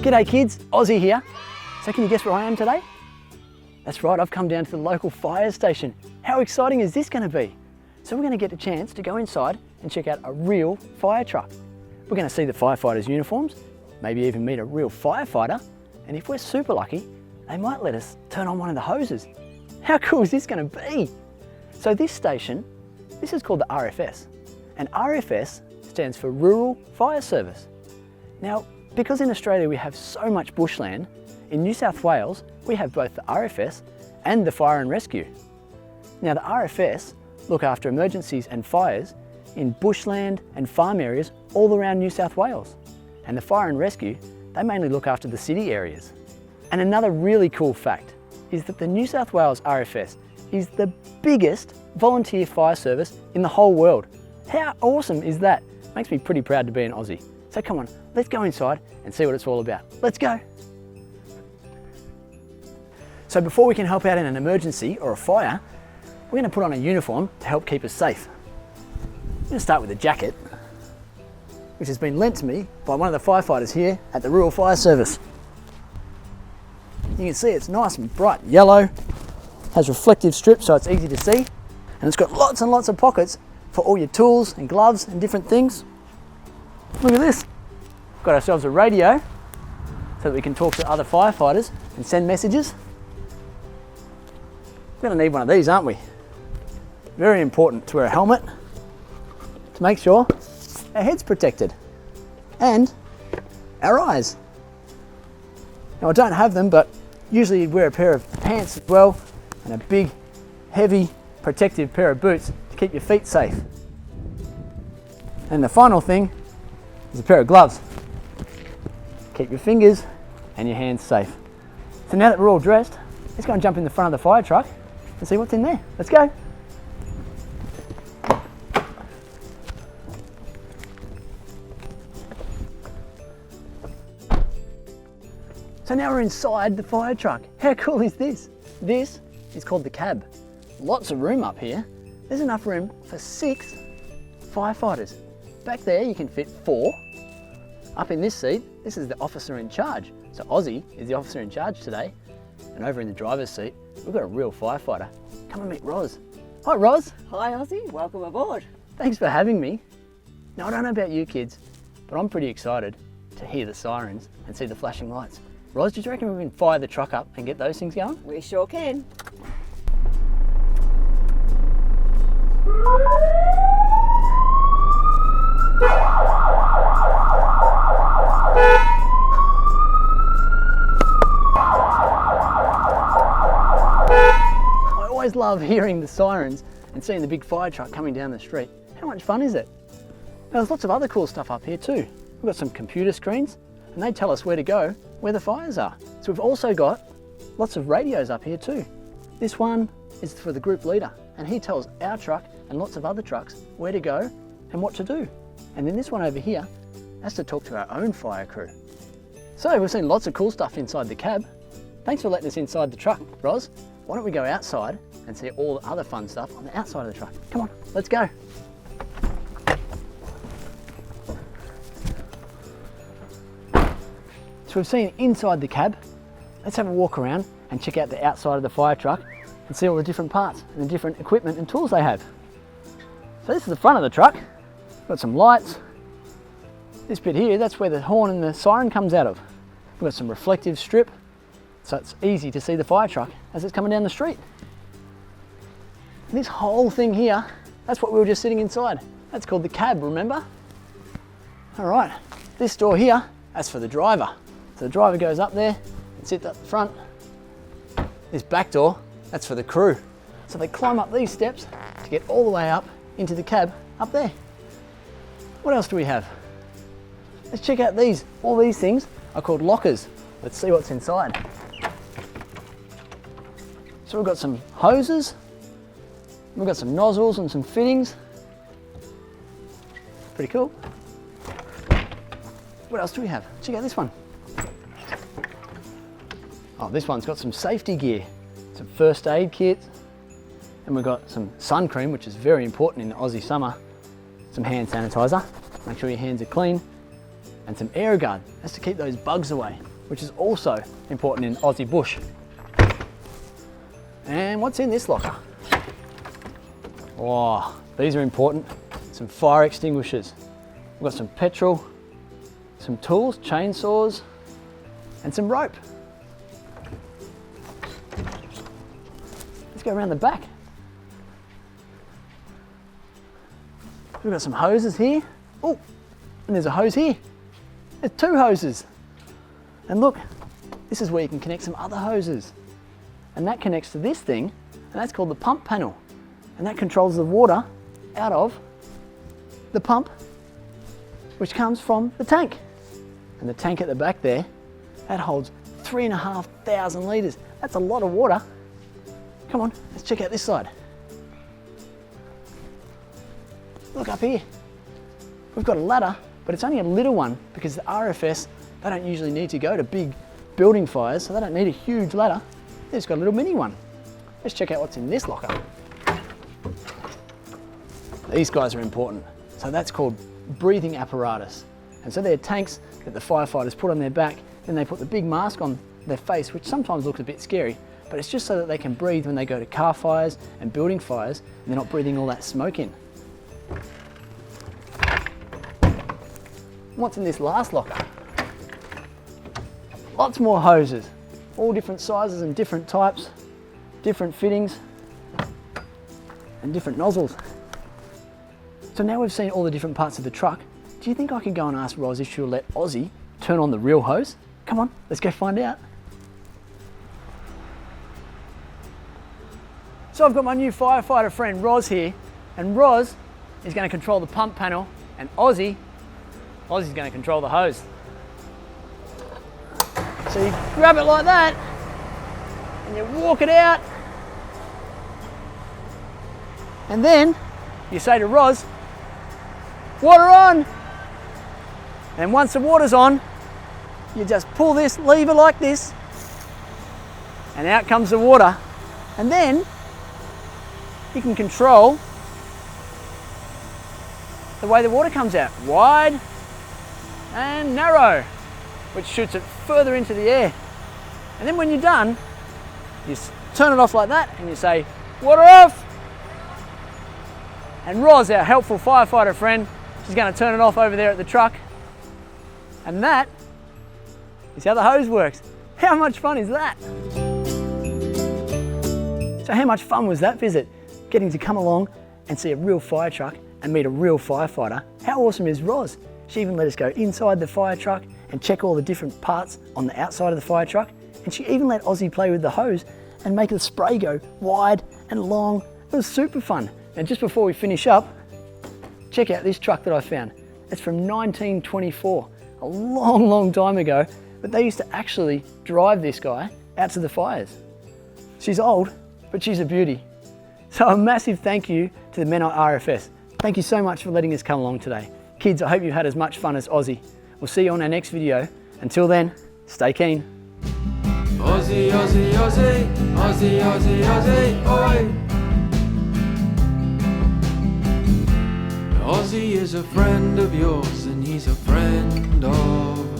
G'day kids, Ozzy here. So can you guess where I am today? That's right, I've come down to the local fire station. How exciting is this going to be? So we're going to get a chance to go inside and check out a real fire truck. We're going to see the firefighters' uniforms, maybe even meet a real firefighter, and if we're super lucky, they might let us turn on one of the hoses. How cool is this going to be? So this station, this is called the RFS, and RFS stands for Rural Fire Service. Now, because in Australia we have so much bushland, in New South Wales we have both the RFS and the Fire and Rescue. Now the RFS look after emergencies and fires in bushland and farm areas all around New South Wales. And the Fire and Rescue, they mainly look after the city areas. And another really cool fact is that the New South Wales RFS is the biggest volunteer fire service in the whole world. How awesome is that? Makes me pretty proud to be an Aussie. So come on, let's go inside and see what it's all about. Let's go. So before we can help out in an emergency or a fire, we're going to put on a uniform to help keep us safe. I'm going to start with a jacket, which has been lent to me by one of the firefighters here at the Rural Fire Service. You can see it's nice and bright yellow, has reflective strips so it's easy to see, and it's got lots and lots of pockets for all your tools and gloves and different things. Look at this. We've got ourselves a radio so that we can talk to other firefighters and send messages. We're going to need one of these, aren't we? Very important to wear a helmet to make sure our head's protected and our eyes. Now I don't have them, but usually you'd wear a pair of pants as well and a big, heavy, protective pair of boots to keep your feet safe. And the final thing is a pair of gloves. Keep your fingers and your hands safe. So now that we're all dressed, let's go and jump in the front of the fire truck and see what's in there. Let's go. So now we're inside the fire truck. How cool is this? This is called the cab. Lots of room up here. There's enough room for 6 firefighters. Back there you can fit 4. Up in this seat, this is the officer in charge. So Ozzy is the officer in charge today. And over in the driver's seat, we've got a real firefighter. Come and meet Roz. Hi Roz. Hi Ozzy, welcome aboard. Thanks for having me. Now I don't know about you kids, but I'm pretty excited to hear the sirens and see the flashing lights. Roz, do you reckon we can fire the truck up and get those things going? We sure can. I always love hearing the sirens and seeing the big fire truck coming down the street. How much fun is it? Now, there's lots of other cool stuff up here too. We've got some computer screens and they tell us where to go, where the fires are. So we've also got lots of radios up here too. This one is for the group leader and he tells our truck and lots of other trucks where to go and what to do. And then this one over here has to talk to our own fire crew. So we've seen lots of cool stuff inside the cab. Thanks for letting us inside the truck, Roz. Why don't we go outside and see all the other fun stuff on the outside of the truck. Come on, let's go. So we've seen inside the cab. Let's have a walk around and check out the outside of the fire truck and see all the different parts and the different equipment and tools they have. So this is the front of the truck. Got some lights. This bit here, that's where the horn and the siren comes out of. We've got some reflective strip, so it's easy to see the fire truck as it's coming down the street. And this whole thing here, that's what we were just sitting inside. That's called the cab, remember? All right, this door here, that's for the driver. So the driver goes up there and sits up the front. This back door, that's for the crew. So they climb up these steps to get all the way up into the cab up there. What else do we have? Let's check out these. All these things are called lockers. Let's see what's inside. So we've got some hoses, we've got some nozzles and some fittings. Pretty cool. What else do we have? Check out this one. Oh, this one's got some safety gear, some first aid kits, and we've got some sun cream, which is very important in the Aussie summer, some hand sanitizer, make sure your hands are clean, and some AeroGuard, that's to keep those bugs away. which is also important in Aussie bush. And what's in this locker? Oh, these are important. Some fire extinguishers. We've got some petrol, some tools, chainsaws, and some rope. Let's go around the back. We've got some hoses here. Oh, and there's a hose here. There's 2 hoses. And look, this is where you can connect some other hoses. And that connects to this thing, and that's called the pump panel. And that controls the water out of the pump, which comes from the tank. And the tank at the back there, that holds 3,500 litres. That's a lot of water. Come on, let's check out this side. Look up here. We've got a ladder, but it's only a little one because the RFS, they don't usually need to go to big building fires, so they don't need a huge ladder. They've just got a little mini one. Let's check out what's in this locker. These guys are important. So that's called breathing apparatus. And so they're tanks that the firefighters put on their back, then they put the big mask on their face, which sometimes looks a bit scary, but it's just so that they can breathe when they go to car fires and building fires, and they're not breathing all that smoke in. What's in this last locker? Lots more hoses, all different sizes and different types, different fittings, and different nozzles. So now we've seen all the different parts of the truck. Do you think I could go and ask Roz if she'll let Aussie turn on the real hose? Come on, let's go find out. So I've got my new firefighter friend Roz here, and Roz is going to control the pump panel, and Aussie's going to control the hose. So you grab it like that, and you walk it out, and then you say to Roz, "Water on!" And once the water's on, you just pull this lever like this, and out comes the water. And then you can control the way the water comes out, wide and narrow, which shoots it further into the air. And then when you're done, you turn it off like that and you say, "Water off!" And Roz, our helpful firefighter friend, she's going to turn it off over there at the truck. And that is how the hose works. How much fun is that? So how much fun was that visit? Getting to come along and see a real fire truck and meet a real firefighter. How awesome is Roz? She even let us go inside the fire truck and check all the different parts on the outside of the fire truck. And she even let Aussie play with the hose and make the spray go wide and long. It was super fun. And just before we finish up, check out this truck that I found. It's from 1924, a long, long time ago, but they used to actually drive this guy out to the fires. She's old, but she's a beauty. So a massive thank you to the men at RFS. Thank you so much for letting us come along today. Kids, I hope you've had as much fun as Aussie. We'll see you on our next video. Until then, stay keen. Aussie, Aussie, Aussie, Aussie, Aussie, Aussie, oi! Aussie is a friend of yours and he's a friend of